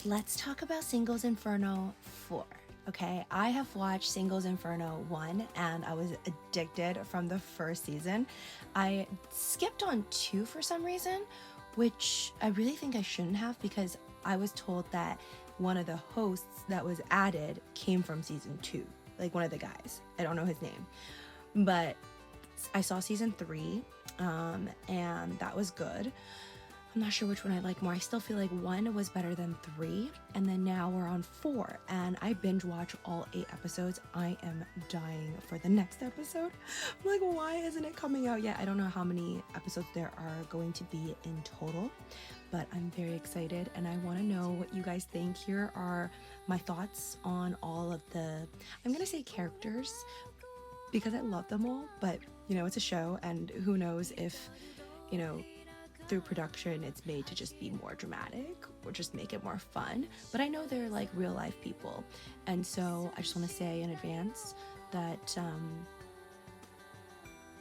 let's talk about Singles Inferno 4. Okay, I have watched Singles Inferno 1 and I was addicted from the first season. I skipped on 2 for some reason, which I really think I shouldn't have because I was told that one of the hosts that was added came from season 2, like one of the guys. I don't know his name, but I saw season 3 and that was good. I'm not sure which one I like more. I still feel like 1 was better than 3, and then now we're on 4, and I binge watch all 8 episodes. I am dying for the next episode. I'm like, why isn't it coming out yet? I don't know how many episodes there are going to be in total, but I'm very excited, and I want to know what you guys think. Here are my thoughts on all of the, I'm gonna say characters, because I love them all, but you know, it's a show, and who knows if, you know, through production it's made to just be more dramatic or just make it more fun, but I know they're like real life people, and so I just want to say in advance that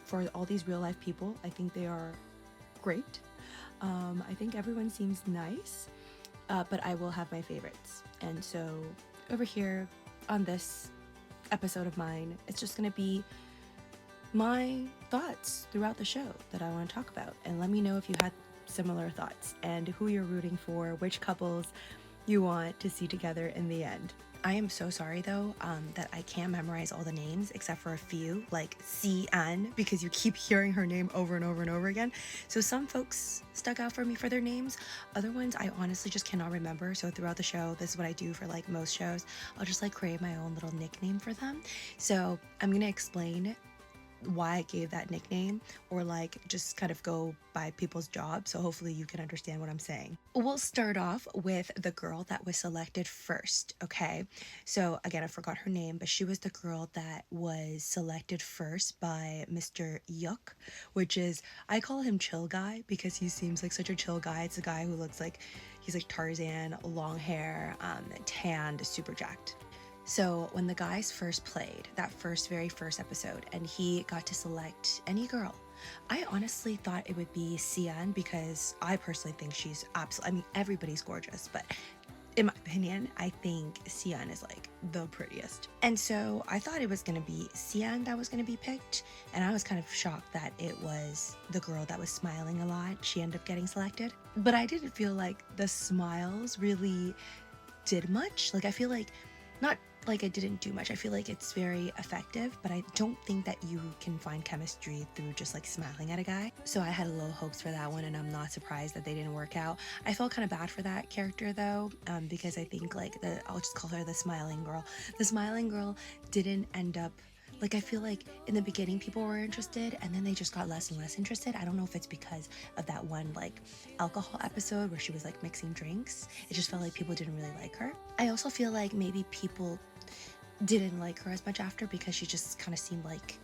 for all these real life people, I think they are great. I think everyone seems nice, but I will have my favorites, and so over here on this episode of mine, it's just gonna be my thoughts throughout the show that I want to talk about, and let me know if you had similar thoughts and who you're rooting for, which couples you want to see together in the end. I am so sorry though that I can't memorize all the names except for a few, like CN, because you keep hearing her name over and over and over again. So some folks stuck out for me for their names, other ones I honestly just cannot remember. So throughout the show, this is what I do for like most shows, I'll just like create my own little nickname for them. So I'm gonna explain why I gave that nickname, or like just kind of go by people's jobs, so hopefully you can understand what I'm saying. We'll start off with the girl that was selected first, okay? So again, I forgot her name, but she was the girl that was selected first by Mr. Yuck, which is, I call him chill guy because he seems like such a chill guy. It's a guy who looks like he's like Tarzan, long hair, tanned, super jacked. So when the guys first played that very first episode and he got to select any girl, I honestly thought it would be Sian, because I personally think she's absolutely, I mean, everybody's gorgeous, but in my opinion, I think Sian is like the prettiest. And so I thought it was gonna be Sian that was gonna be picked, and I was kind of shocked that it was the girl that was smiling a lot. She ended up getting selected, but I didn't feel like the smiles really did much. Like, I feel like, not like it didn't do much, I feel like it's very effective, but I don't think that you can find chemistry through just like smiling at a guy. So I had low hopes for that one, and I'm not surprised that they didn't work out. I felt kind of bad for that character though, because I think like I'll just call her the smiling girl. The smiling girl didn't end up, like, I feel like in the beginning people were interested and then they just got less and less interested. I don't know if it's because of that one like alcohol episode where she was like mixing drinks. It just felt like people didn't really like her. I also feel like maybe people didn't like her as much after because she just kind of seemed like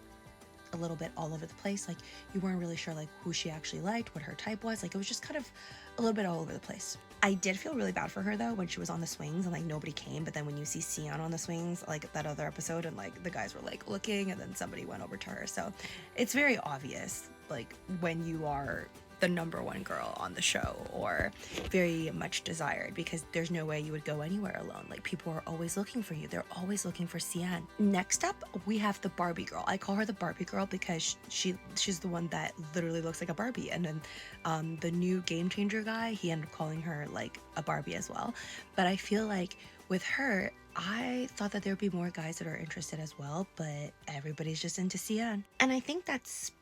a little bit all over the place. Like, you weren't really sure like who she actually liked, what her type was. Like, it was just kind of a little bit all over the place. I did feel really bad for her though when she was on the swings and like nobody came, but then when you see Sian on the swings, like that other episode, and like the guys were like looking and then somebody went over to her. So it's very obvious like when you are the number one girl on the show, or very much desired, because there's no way you would go anywhere alone. Like, people are always looking for you. They're always looking for Sian. Next up, we have the Barbie girl. I call her the Barbie girl because she's the one that literally looks like a Barbie. And then the new Game Changer guy, he ended up calling her like a Barbie as well. But I feel like with her, I thought that there would be more guys that are interested as well, but everybody's just into Sian. And I think that's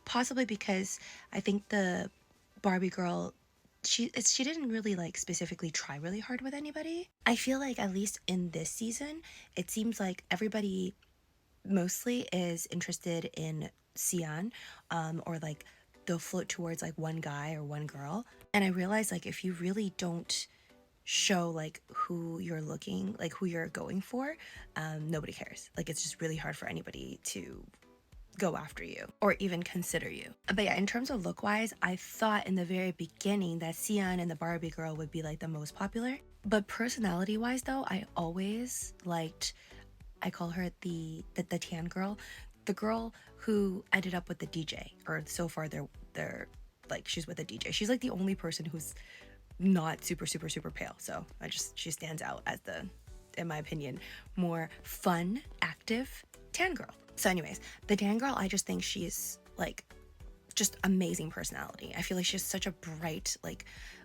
possibly because I think the Barbie girl, she didn't really like specifically try really hard with anybody. I feel like at least in this season, it seems like everybody mostly is interested in Sian, or like they'll float towards like one guy or one girl. And I realize like if you really don't show like who you're looking, like who you're going for, nobody cares. Like, it's just really hard for anybody to go after you or even consider you. But yeah, in terms of look wise, I thought in the very beginning that Sian and the Barbie girl would be like the most popular. But personality wise though, I always liked, I call her the tan girl, the girl who ended up with the DJ, or so far they're like, she's with a DJ. She's like the only person who's not super pale. So she stands out as the, in my opinion, more fun, active tan girl. So anyways, the tan girl, I just think she's like just amazing personality. I feel like she's such a bright, like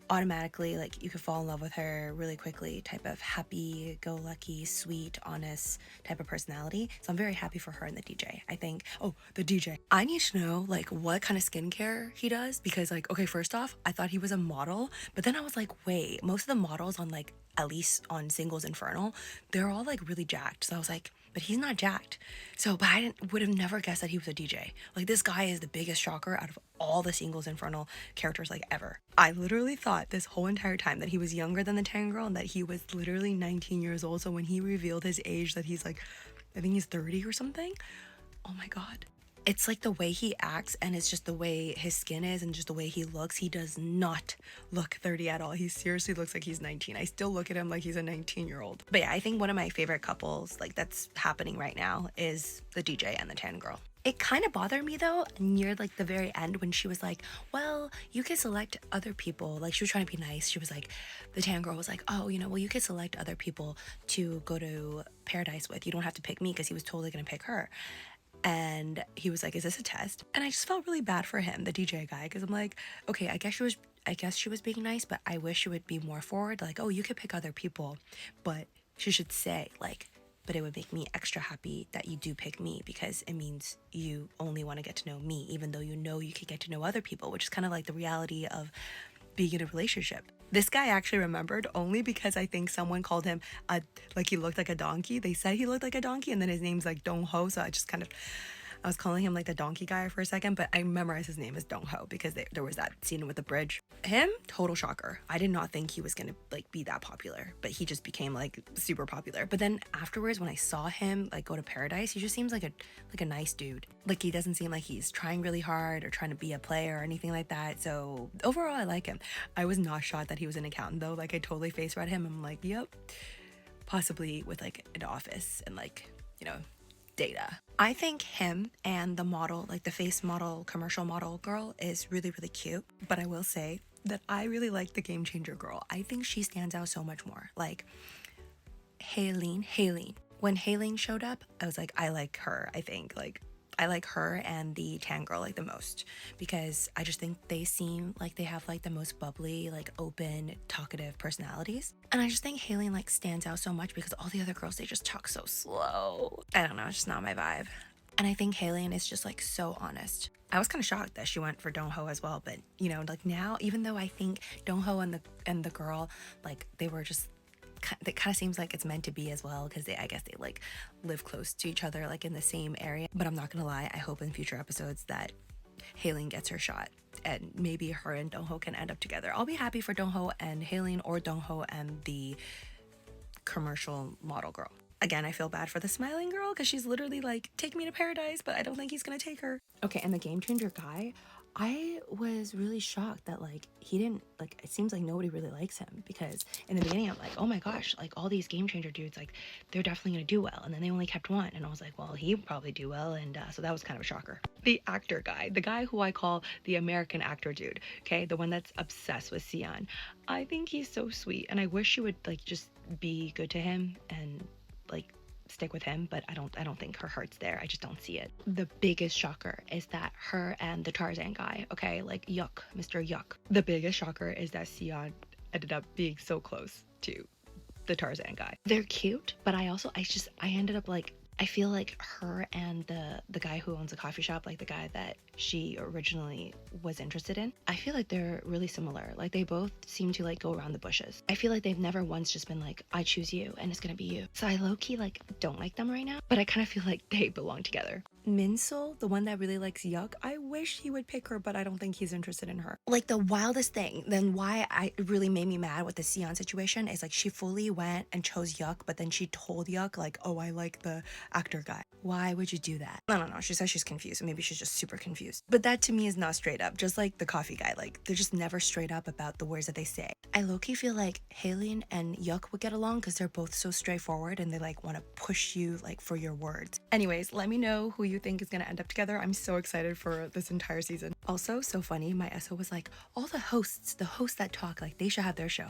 automatically, like you could fall in love with her really quickly type of happy go lucky, sweet, honest type of personality. So I'm very happy for her and the DJ. I think, oh, the DJ, I need to know like what kind of skincare he does, because like, okay, first off, I thought he was a model, but then I was like, wait, most of the models on like, at least on Singles Inferno, they're all like really jacked. So I was like, but he's not jacked. So, but I would have never guessed that he was a DJ. Like, this guy is the biggest shocker out of all the Singles Infernal characters like ever. I literally thought this whole entire time that he was younger than the tan girl and that he was literally 19 years old. So when he revealed his age, that he's like, I think he's 30 or something. Oh my God. It's like the way he acts, and it's just the way his skin is and just the way he looks. He does not look 30 at all. He seriously looks like he's 19. I still look at him like he's a 19-year-old. But yeah, I think one of my favorite couples like that's happening right now is the DJ and the tan girl. It kind of bothered me though near like the very end when she was like, well, you can select other people. Like, she was trying to be nice. She was like, the tan girl was like, oh, you know, well, you could select other people to go to paradise with. You don't have to pick me, because he was totally gonna pick her. And he was like, is this a test? And I just felt really bad for him, the DJ guy, because I'm like, okay, I guess she was being nice, but I wish she would be more forward. Like, oh, you could pick other people, but she should say like, but it would make me extra happy that you do pick me, because it means you only want to get to know me, even though you know you could get to know other people, which is kind of like the reality of being in a relationship. This guy actually remembered only because I think someone called him like he looked like a donkey. They said he looked like a donkey, and then his name's like Dong Ho, so I was calling him like the donkey guy for a second, but I memorized his name as Dong Ho because there was that scene with the bridge. Him, total shocker. I did not think he was gonna like be that popular, but he just became like super popular. But then afterwards, when I saw him like go to paradise, he just seems like a nice dude. Like, he doesn't seem like he's trying really hard or trying to be a player or anything like that. So overall, I like him. I was not shocked that he was an accountant though. Like, I totally face read him. I'm like, yep, possibly with like an office and like, you know, data. I think him and the model, like the face model, commercial model girl, is really cute. But I will say that I really like the game changer girl. I think she stands out so much more. Like Halen. When Halen showed up, I was like, I like her. I think like I like her and the tan girl like the most, because I just think they seem like they have like the most bubbly, like open, talkative personalities. And I just think Halen like stands out so much because all the other girls, they just talk so slow. I don't know, it's just not my vibe. And I think Halen is just like so honest. I was kind of shocked that she went for Dong Ho as well, but you know, like now, even though I think Dong Ho and the girl, like they were just, it kind of seems like it's meant to be as well, because I guess they like live close to each other, like in the same area. But I'm not gonna lie, I hope in future episodes that Halen gets her shot and maybe her and Dong Ho can end up together. I'll be happy for Dong Ho and Halen, or Dong Ho and the commercial model girl. Again, I feel bad for the smiling girl because she's literally like, take me to paradise, but I don't think he's gonna take her. Okay, and the game changer guy, I was really shocked that like he didn't, like, it seems like nobody really likes him, because in the beginning I'm like, oh my gosh, like all these game changer dudes, like they're definitely gonna do well, and then they only kept one, and I was like, well, he probably do well, and so that was kind of a shocker. The actor guy, the guy who I call the American actor dude, okay, the one that's obsessed with Sion, I think he's so sweet, and I wish you would like just be good to him and like stick with him, but I don't think her heart's there. I just don't see it. The biggest shocker is that her and the Tarzan guy, okay, like Yuck, Mr. Yuck. The biggest shocker is that Sion ended up being so close to the Tarzan guy. They're cute, but I ended up like, I feel like her and the guy who owns a coffee shop, like the guy that she originally was interested in, I feel like they're really similar. Like they both seem to like go around the bushes. I feel like they've never once just been like, I choose you and it's gonna be you. So I low-key like don't like them right now, but I kind of feel like they belong together. Minsul, the one that really likes Yuck, I wish he would pick her, but I don't think he's interested in her. Like the wildest thing, then why it really made me mad with the Sion situation is like she fully went and chose Yuck, but then she told Yuck like, oh, I like the actor guy. Why would you do that? I don't know. She says she's confused, so maybe she's just super confused confused. But that to me is not straight up, just like the coffee guy. Like, they're just never straight up about the words that they say. I low-key feel like Halen and Yuck would get along because they're both so straightforward and they like want to push you like for your words. Anyways, let me know who you think is gonna end up together. I'm so excited for this entire season. Also, so funny, my SO was like, all the hosts that talk, like they should have their show.